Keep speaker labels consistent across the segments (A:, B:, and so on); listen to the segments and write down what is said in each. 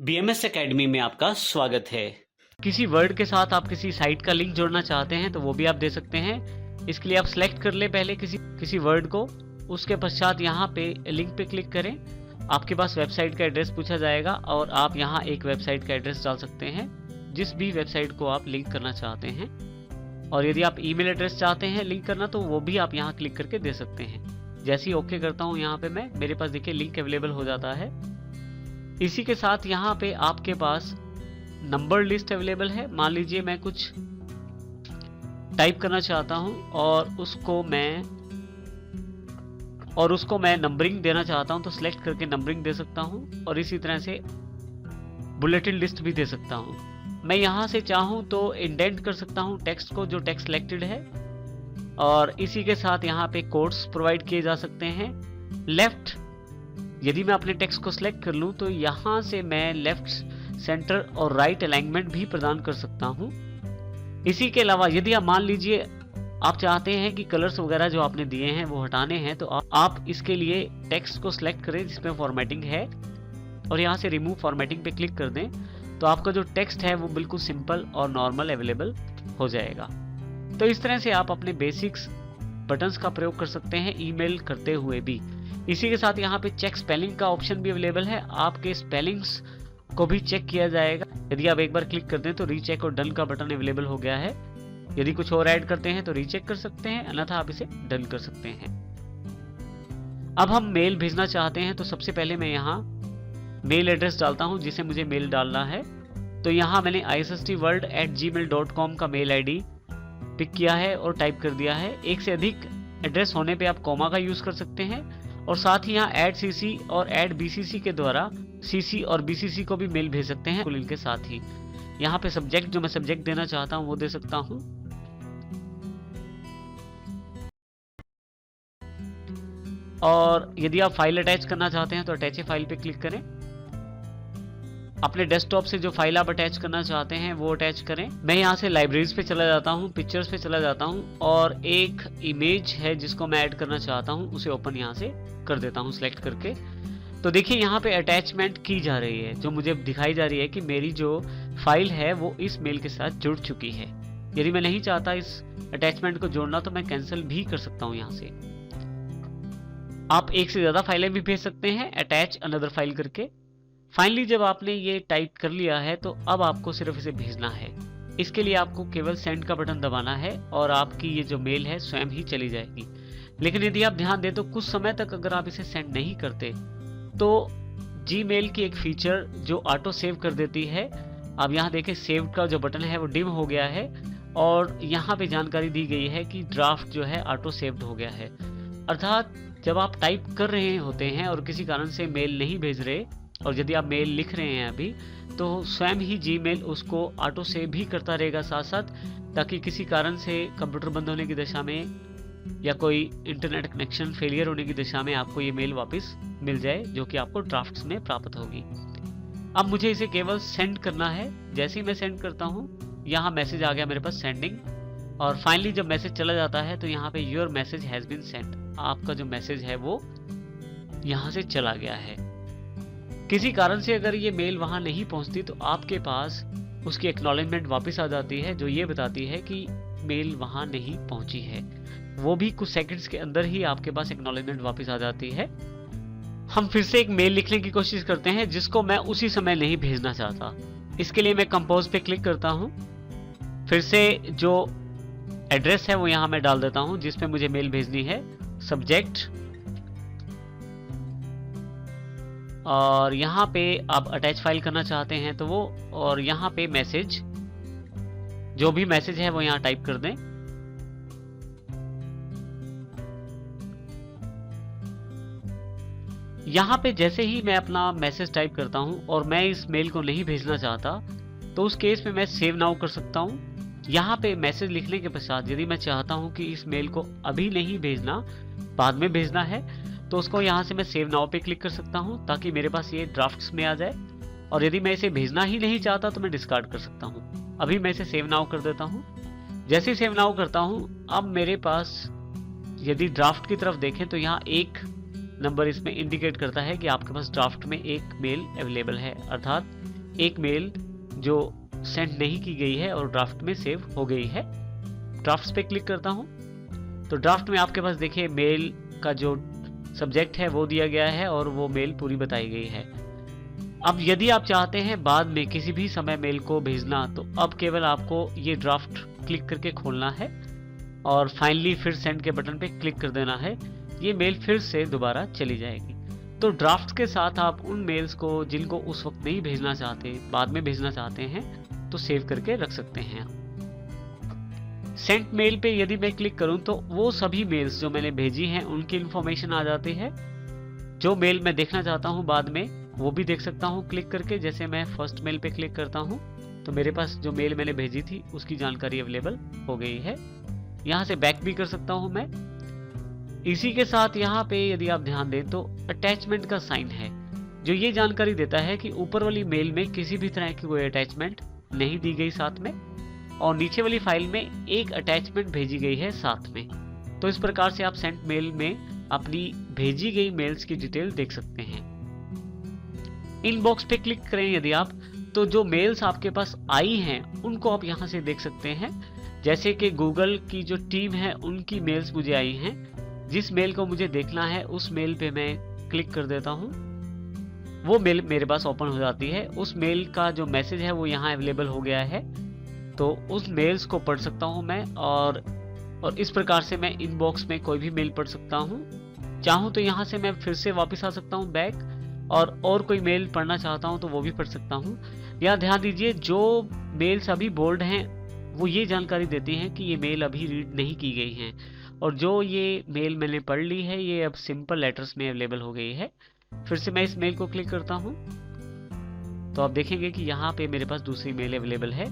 A: BMS academy में आपका स्वागत है।
B: किसी वर्ड के साथ आप किसी साइट का लिंक जोड़ना चाहते हैं तो वो भी आप दे सकते हैं। इसके लिए आप सेलेक्ट कर ले पहले किसी वर्ड को, उसके पश्चात यहाँ पे लिंक पे क्लिक करें। आपके पास वेबसाइट का एड्रेस पूछा जाएगा और आप यहाँ एक वेबसाइट का एड्रेस डाल सकते हैं जिस भी वेबसाइट को आप लिंक करना चाहते हैं। और यदि आप ईमेल एड्रेस चाहते हैं लिंक करना तो वो भी आप यहाँ क्लिक करके दे सकते हैं। जैसे ही ओके करता हूँ यहाँ पे मेरे पास देखिए लिंक अवेलेबल हो जाता है। इसी के साथ यहाँ पे आपके पास नंबर लिस्ट अवेलेबल है। मान लीजिए मैं कुछ टाइप करना चाहता हूँ और उसको मैं नंबरिंग देना चाहता हूँ तो सिलेक्ट करके नंबरिंग दे सकता हूँ और इसी तरह से बुलेटिन लिस्ट भी दे सकता हूँ। मैं यहाँ से चाहूँ तो इंडेंट कर सकता हूँ टेक्स्ट को, जो टेक्स्ट सिलेक्टेड है, और इसी के साथ यहाँ पे कोड्स प्रोवाइड किए जा सकते हैं। लेफ्ट, यदि मैं अपने टेक्स्ट को सिलेक्ट कर लूँ तो यहाँ से मैं लेफ्ट, सेंटर और राइट अलाइनमेंट भी प्रदान कर सकता हूँ। इसी के अलावा यदि आप मान लीजिए आप चाहते हैं कि कलर्स वगैरह जो आपने दिए हैं वो हटाने हैं तो आप इसके लिए टेक्स्ट को सिलेक्ट करें जिसमें फॉर्मेटिंग है और यहाँ से रिमूव फॉर्मेटिंग पे क्लिक कर दें तो आपका जो टेक्स्ट है वो बिल्कुल सिंपल और नॉर्मल अवेलेबल हो जाएगा। तो इस तरह से आप अपने बेसिक्स बटन्स का प्रयोग कर सकते हैं ईमेल करते हुए भी। इसी के साथ यहाँ पे चेक स्पेलिंग का ऑप्शन भी अवेलेबल है। आपके स्पेलिंग्स को भी चेक किया जाएगा। यदि आप एक बार क्लिक कर दें तो रीचेक और डन का बटन अवेलेबल हो गया है। यदि कुछ और ऐड करते हैं तो रीचेक कर सकते हैं, अन्यथा आप इसे डन कर सकते हैं। अब हम मेल भेजना चाहते हैं तो सबसे पहले मैं यहाँ मेल एड्रेस डालता हूँ जिसे मुझे मेल डालना है। तो यहाँ मैंने issstworld@gmail.com का मेल आईडी पिक किया है और टाइप कर दिया है। एक से अधिक एड्रेस होने पे आप कॉमा का यूज कर सकते हैं और साथ ही यहाँ ऐड CC और ऐड BCC के द्वारा CC और BCC को भी मेल भेज सकते हैं इनके साथ ही। यहाँ पे सब्जेक्ट, जो मैं सब्जेक्ट देना चाहता हूँ वो दे सकता हूँ। और यदि आप फाइल अटैच करना चाहते हैं तो अटैच ए फाइल पे क्लिक करें। अपने डेस्कटॉप से जो फाइल आप अटैच करना चाहते हैं वो अटैच करें। मैं यहाँ से लाइब्रेरीज पे चला जाता हूँ, पिक्चर्स पे चला जाता हूँ और एक इमेज है जिसको मैं ऐड करना चाहता हूँ उसे ओपन यहाँ से कर देता हूँ सिलेक्ट करके। तो देखिए यहाँ पे अटैचमेंट की जा रही है, जो मुझे दिखाई जा रही है कि मेरी जो फाइल है वो इस मेल के साथ जुड़ चुकी है। यदि मैं नहीं चाहता इस अटैचमेंट को जोड़ना तो मैं कैंसिल भी कर सकता हूँ। यहाँ से आप एक से ज्यादा फाइलें भी भेज सकते हैं अटैच अनदर फाइल करके। फाइनली जब आपने ये टाइप कर लिया है तो अब आपको सिर्फ इसे भेजना है। इसके लिए आपको केवल सेंड का बटन दबाना है और आपकी ये जो मेल है स्वयं ही चली जाएगी। लेकिन यदि आप ध्यान दें तो कुछ समय तक अगर आप इसे सेंड नहीं करते तो जीमेल की एक फीचर जो ऑटो सेव कर देती है। अब यहाँ देखें सेव का जो बटन है वो डिम हो गया है और यहाँ पे जानकारी दी गई है कि ड्राफ्ट जो है ऑटो सेव्ड हो गया है। अर्थात जब आप टाइप कर रहे होते हैं और किसी कारण से मेल नहीं भेज रहे और यदि आप मेल लिख रहे हैं अभी तो स्वयं ही जीमेल उसको ऑटो सेव भी करता रहेगा साथ साथ, ताकि किसी कारण से कंप्यूटर बंद होने की दशा में या कोई इंटरनेट कनेक्शन फेलियर होने की दशा में आपको ये मेल वापस मिल जाए जो कि आपको ड्राफ्ट्स में प्राप्त होगी। अब मुझे इसे केवल सेंड करना है। जैसे ही मैं सेंड करता हूँ यहाँ मैसेज आ गया मेरे पास सेंडिंग, और फाइनली जब मैसेज चला जाता है तो यहाँ पे your message has been sent, आपका जो मैसेज है वो यहाँ से चला गया है। किसी कारण से अगर ये मेल वहां नहीं पहुंचती तो आपके पास उसकी एक्नॉलेजमेंट वापस आ जाती है जो ये बताती है कि मेल वहां नहीं पहुंची है। वो भी कुछ सेकंड्स के अंदर ही आपके पास एक्नॉलेजमेंट वापस आ जाती है। हम फिर से एक मेल लिखने की कोशिश करते हैं जिसको मैं उसी समय नहीं भेजना चाहता। इसके लिए मैं कंपोज पे क्लिक करता हूँ। फिर से जो एड्रेस है वो यहाँ मैं डाल देता हूँ जिसपे मुझे मेल भेजनी है, सब्जेक्ट, और यहाँ पे आप अटैच फाइल करना चाहते हैं तो वो, और यहाँ पे मैसेज, जो भी मैसेज है वो यहाँ टाइप कर दें। यहाँ पे जैसे ही मैं अपना मैसेज टाइप करता हूँ और मैं इस मेल को नहीं भेजना चाहता तो उस केस में मैं सेव नाउ कर सकता हूँ। यहाँ पे मैसेज लिखने के पश्चात यदि मैं चाहता हूँ कि इस मेल को अभी नहीं भेजना, बाद में भेजना है, तो उसको यहाँ से मैं सेव नाउ पे क्लिक कर सकता हूँ ताकि मेरे पास ये ड्राफ्ट्स में आ जाए। और यदि मैं इसे भेजना ही नहीं चाहता तो मैं डिस्कार्ड कर सकता हूँ। अभी मैं इसे सेव नाउ कर देता हूँ। जैसे ही सेव नाउ करता हूँ अब मेरे पास, यदि ड्राफ्ट की तरफ देखें तो यहाँ एक नंबर इसमें इंडिकेट करता है कि आपके पास ड्राफ्ट में एक मेल अवेलेबल है, अर्थात एक मेल जो सेंड नहीं की गई है और ड्राफ्ट में सेव हो गई है। ड्राफ्ट्स पे क्लिक करता हूँ तो ड्राफ्ट में आपके पास देखिए मेल का जो सब्जेक्ट है वो दिया गया है और वो मेल पूरी बताई गई है। अब यदि आप चाहते हैं बाद में किसी भी समय मेल को भेजना, तो अब केवल आपको ये ड्राफ्ट क्लिक करके खोलना है और फाइनली फिर सेंड के बटन पे क्लिक कर देना है। ये मेल फिर से दोबारा चली जाएगी। तो ड्राफ्ट के साथ आप उन मेल्स को जिनको उस वक्त नहीं भेजना चाहते, बाद में भेजना चाहते हैं, तो सेव करके रख सकते हैं। सेंट मेल पे यदि मैं क्लिक करूं तो वो सभी मेल्स जो मैंने भेजी हैं उनकी इंफॉर्मेशन आ जाती है। जो मेल मैं देखना चाहता हूं बाद में वो भी देख सकता हूं क्लिक करके। जैसे मैं फर्स्ट मेल पे क्लिक करता हूं तो मेरे पास जो मेल मैंने भेजी थी उसकी जानकारी अवेलेबल हो गई है। यहाँ से बैक भी कर सकता हूं मैं। इसी के साथ यहाँ पे यदि आप ध्यान दें तो अटैचमेंट का साइन है जो ये जानकारी देता है कि ऊपर वाली मेल में किसी भी तरह की कोई अटैचमेंट नहीं दी गई साथ में, और नीचे वाली फाइल में एक अटैचमेंट भेजी गई है साथ में। तो इस प्रकार से आप सेंट मेल में अपनी भेजी गई मेल्स की डिटेल देख सकते हैं। इनबॉक्स पे क्लिक करें यदि आप, तो जो मेल्स आपके पास आई हैं उनको आप यहाँ से देख सकते हैं। जैसे कि गूगल की जो टीम है उनकी मेल्स मुझे आई हैं। जिस मेल को मुझे देखना है उस मेल पे मैं क्लिक कर देता हूँ, वो मेल मेरे पास ओपन हो जाती है। उस मेल का जो मैसेज है वो यहाँ अवेलेबल हो गया है, तो उस मेल्स को पढ़ सकता हूँ मैं। और इस प्रकार से मैं इनबॉक्स में कोई भी मेल पढ़ सकता हूँ। चाहूँ तो यहाँ से मैं फिर से वापस आ सकता हूँ बैक, और कोई मेल पढ़ना चाहता हूँ तो वो भी पढ़ सकता हूँ। यहाँ ध्यान दीजिए जो मेल्स अभी बोल्ड हैं वो ये जानकारी देती हैं कि ये मेल अभी रीड नहीं की गई हैं, और जो ये मेल मैंने पढ़ ली है ये अब सिंपल लेटर्स में अवेलेबल हो गई है। फिर से मैं इस मेल को क्लिक करता हूँ तो आप देखेंगे कि यहाँ पे मेरे पास दूसरी मेल अवेलेबल है,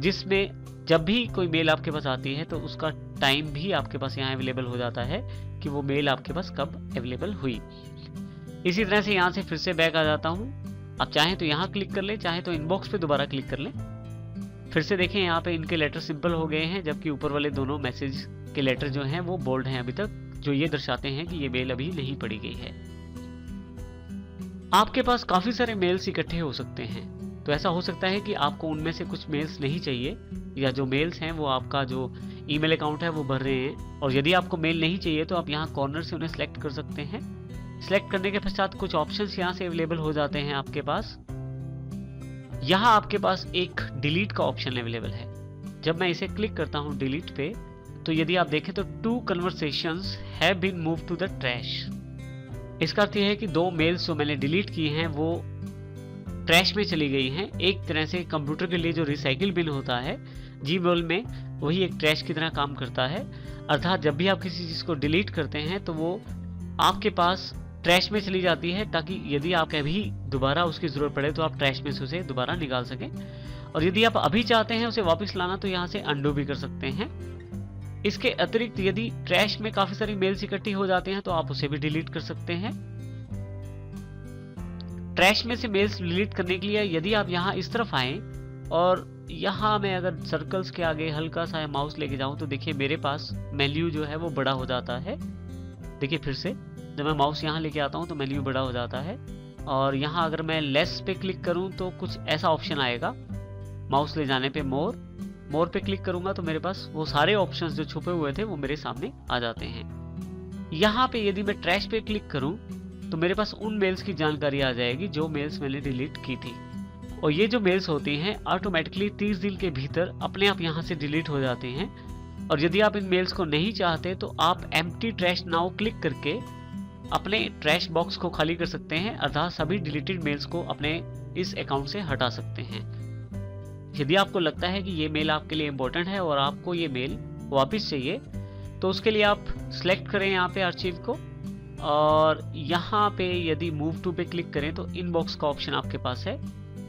B: जिसमें जब भी कोई मेल आपके पास आती है तो उसका टाइम भी आपके पास यहाँ अवेलेबल हो जाता है कि वो मेल आपके पास कब अवेलेबल हुई। इसी तरह से यहाँ से फिर से बैक आ जाता हूँ। आप चाहें तो यहाँ क्लिक कर लें, चाहें तो इनबॉक्स पे दोबारा क्लिक कर लें। फिर से देखें यहाँ पे इनके लेटर सिंपल हो गए हैं, जबकि ऊपर वाले दोनों मैसेज के लेटर जो हैं वो बोल्ड हैं अभी तक, जो ये दर्शाते हैं कि ये मेल अभी नहीं पढ़ी गई है। आपके पास काफी सारे मेल्स इकट्ठे हो सकते हैं, तो ऐसा हो सकता है कि आपको उनमें से कुछ मेल्स नहीं चाहिए, या जो मेल्स हैं वो आपका जो ईमेल अकाउंट है वो भर रहे हैं, और यदि आपको मेल नहीं चाहिए तो आप यहाँ कॉर्नर से उन्हें सेलेक्ट कर सकते हैं। सेलेक्ट करने के पश्चात कुछ ऑप्शंस यहाँ से अवेलेबल हो जाते हैं आपके पास। यहाँ आपके पास एक डिलीट का ऑप्शन अवेलेबल है। जब मैं इसे क्लिक करता हूँ डिलीट पे, तो यदि आप देखें तो 2 conversations have been moved to the trash. इसका अर्थ यह है कि 2 मेल्स जो मैंने डिलीट किए हैं वो ट्रैश में चली गई हैं। एक तरह से कंप्यूटर के लिए जो रिसाइकिल बिन होता है जीमेल में, वही एक ट्रैश की तरह काम करता है। अर्थात जब भी आप किसी चीज़ को डिलीट करते हैं तो वो आपके पास ट्रैश में चली जाती है, ताकि यदि आप कभी दोबारा उसकी ज़रूरत पड़े तो आप ट्रैश में से उसे दोबारा निकाल सकें। और यदि आप अभी चाहते हैं उसे वापस लाना तो यहाँ से अंडू भी कर सकते हैं। इसके अतिरिक्त यदि ट्रैश में काफ़ी सारी मेल्स इकट्ठी हो जाते हैं तो आप उसे भी डिलीट कर सकते हैं। ट्रैश में से मेल्स डिलीट करने के लिए यदि आप यहाँ इस तरफ आएँ और यहाँ मैं अगर सर्कल्स के आगे हल्का सा माउस लेके जाऊँ तो देखिए मेरे पास मेन्यू जो है वो बड़ा हो जाता है। देखिए फिर से जब मैं माउस यहाँ लेके आता हूँ तो मेन्यू बड़ा हो जाता है, और यहाँ अगर मैं लेस पे क्लिक करूँ तो कुछ ऐसा ऑप्शन आएगा। माउस ले जाने पे मोर पे क्लिक करूँगा तो मेरे पास वो सारे ऑप्शंस जो छुपे हुए थे वो मेरे सामने आ जाते हैं। यहाँ पे यदि मैं ट्रैश पे क्लिक करूँ तो मेरे पास उन मेल्स की जानकारी आ जाएगी जो मेल्स मैंने डिलीट की थी, और ये जो मेल्स होती हैं ऑटोमेटिकली 30 दिन के भीतर अपने आप यहाँ से डिलीट हो जाते हैं। और यदि आप इन मेल्स को नहीं चाहते तो आप एम्प्टी ट्रैश नाउ क्लिक करके अपने ट्रैश बॉक्स को खाली कर सकते हैं, अर्थात सभी डिलीटेड मेल्स को अपने इस अकाउंट से हटा सकते हैं। यदि आपको लगता है कि ये मेल आपके लिए इम्पोर्टेंट है और आपको ये मेल वापस चाहिए तो उसके लिए आप सिलेक्ट करें यहाँ पे आर्चिव को, और यहाँ पे यदि मूव टू पे क्लिक करें तो इनबॉक्स का ऑप्शन आपके पास है।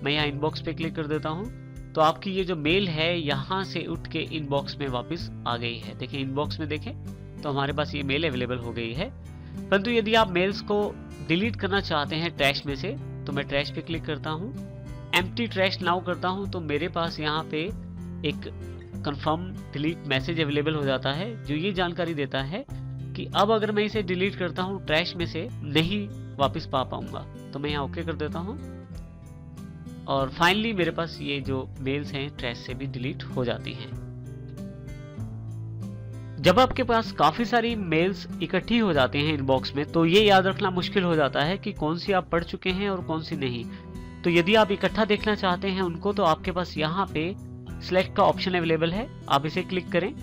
B: मैं यहाँ इनबॉक्स पे क्लिक कर देता हूँ तो आपकी ये जो मेल है यहाँ से उठ के इनबॉक्स में वापस आ गई है। देखिए इनबॉक्स में देखें तो हमारे पास ये मेल अवेलेबल हो गई है। परंतु यदि आप मेल्स को डिलीट करना चाहते हैं ट्रैश में से तो मैं ट्रैश पे क्लिक करता हूँ, एम्प्टी ट्रैश नाउ करता हूँ तो मेरे पास यहाँ पे एक कंफर्म डिलीट मैसेज अवेलेबल हो जाता है, जो ये जानकारी देता है कि अब अगर मैं इसे डिलीट करता हूँ ट्रैश में से नहीं वापस पा पाऊंगा। तो मैं यहाँ ओके कर देता हूँ। और फाइनली मेरे पास ये जो मेल्स हैं ट्रैश से भी डिलीट हो जाती हैं। जब आपके पास काफी सारी मेल्स इकट्ठी हो जाते हैं इनबॉक्स में, तो ये याद रखना मुश्किल हो जाता है कि कौन सी आप पढ़ चुके हैं और कौन सी नहीं। तो यदि आप इकट्ठा देखना चाहते हैं उनको, तो आपके पास यहाँ पे सिलेक्ट का ऑप्शन अवेलेबल है, आप इसे क्लिक करें।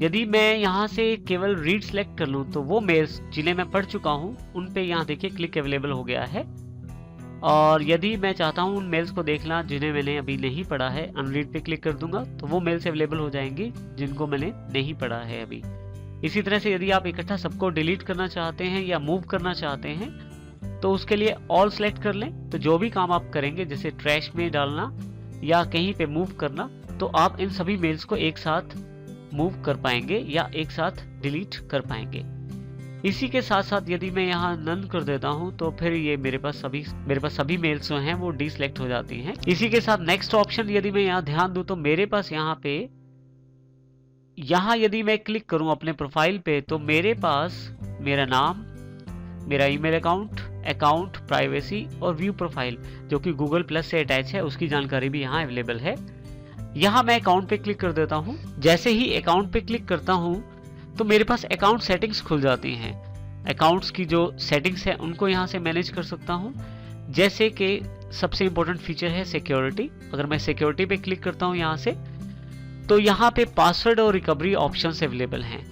B: यदि मैं यहाँ से केवल रीड सिलेक्ट कर लूँ तो वो मेल्स जिन्हें मैं पढ़ चुका हूँ उन पे यहाँ देखिए क्लिक अवेलेबल हो गया है। और यदि मैं चाहता हूँ उन मेल्स को देखना जिन्हें मैंने अभी नहीं पढ़ा है, अनरीड पे क्लिक कर दूंगा तो वो मेल्स अवेलेबल हो जाएंगी जिनको मैंने नहीं पढ़ा है अभी। इसी तरह से यदि आप इकट्ठा सबको डिलीट करना चाहते हैं या मूव करना चाहते हैं, तो उसके लिए ऑल सेलेक्ट कर लें। तो जो भी काम आप करेंगे, जैसे ट्रैश में डालना या कहीं पे मूव करना, तो आप इन सभी मेल्स को एक साथ मूव कर पाएंगे या एक साथ डिलीट कर पाएंगे। इसी के साथ साथ यदि मैं यहाँ नन कर देता हूँ तो फिर ये मेरे पास सभी मेल्स जो हैं वो डीसेलेक्ट हो जाती हैं। इसी के साथ नेक्स्ट ऑप्शन यदि मैं यहाँ ध्यान दूं तो मेरे पास यहाँ यदि मैं क्लिक करूं अपने प्रोफाइल पे, तो मेरे पास मेरा नाम, मेरा ईमेल अकाउंट प्राइवेसी और व्यू प्रोफाइल जो कि गूगल प्लस से अटैच है उसकी जानकारी भी यहाँ अवेलेबल है। यहाँ मैं अकाउंट पे क्लिक कर देता हूँ। जैसे ही अकाउंट पे क्लिक करता हूँ तो मेरे पास अकाउंट सेटिंग्स खुल जाती हैं। अकाउंट्स की जो सेटिंग्स है उनको यहाँ से मैनेज कर सकता हूँ। जैसे कि सबसे इम्पोर्टेंट फीचर है सिक्योरिटी। अगर मैं सिक्योरिटी पे क्लिक करता हूँ यहाँ से, तो यहाँ पे पासवर्ड और रिकवरी ऑप्शंस अवेलेबल हैं।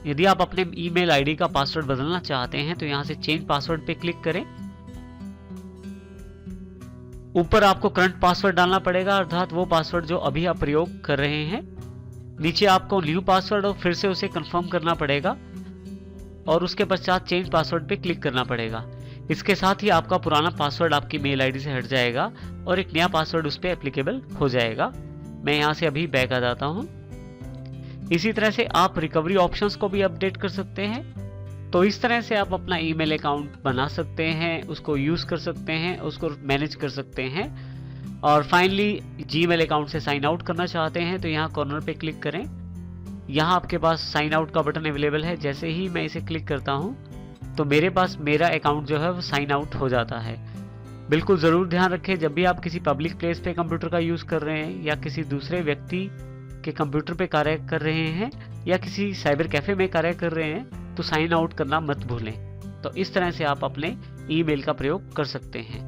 B: यदि आप अपने ईमेल आईडी का पासवर्ड बदलना चाहते हैं तो यहाँ से चेंज पासवर्ड पे क्लिक करें। ऊपर आपको करंट पासवर्ड डालना पड़ेगा, अर्थात वो पासवर्ड जो अभी आप प्रयोग कर रहे हैं। नीचे आपको न्यू पासवर्ड और फिर से उसे कंफर्म करना पड़ेगा और उसके पश्चात चेंज पासवर्ड पे क्लिक करना पड़ेगा। इसके साथ ही आपका पुराना पासवर्ड आपकी मेल आईडी से हट जाएगा और एक नया पासवर्ड उस पर एप्लीकेबल हो जाएगा। मैं यहाँ से अभी बैक आ जाता हूँ। इसी तरह से आप रिकवरी ऑप्शंस को भी अपडेट कर सकते हैं। तो इस तरह से आप अपना ईमेल अकाउंट बना सकते हैं, उसको यूज कर सकते हैं, उसको मैनेज कर सकते हैं। और फाइनली जीमेल अकाउंट से साइन आउट करना चाहते हैं तो यहाँ कॉर्नर पे क्लिक करें। यहाँ आपके पास साइन आउट का बटन अवेलेबल है। जैसे ही मैं इसे क्लिक करता हूँ तो मेरे पास मेरा अकाउंट जो है वो साइन आउट हो जाता है। बिल्कुल ज़रूर ध्यान रखें, जब भी आप किसी पब्लिक प्लेस पे कंप्यूटर का यूज़ कर रहे हैं या किसी दूसरे व्यक्ति के कंप्यूटर पे कार्य कर रहे हैं या किसी साइबर कैफ़े में कार्य कर रहे हैं, तो साइन आउट करना मत भूलें। तो इस तरह से आप अपने ईमेल का प्रयोग कर सकते हैं।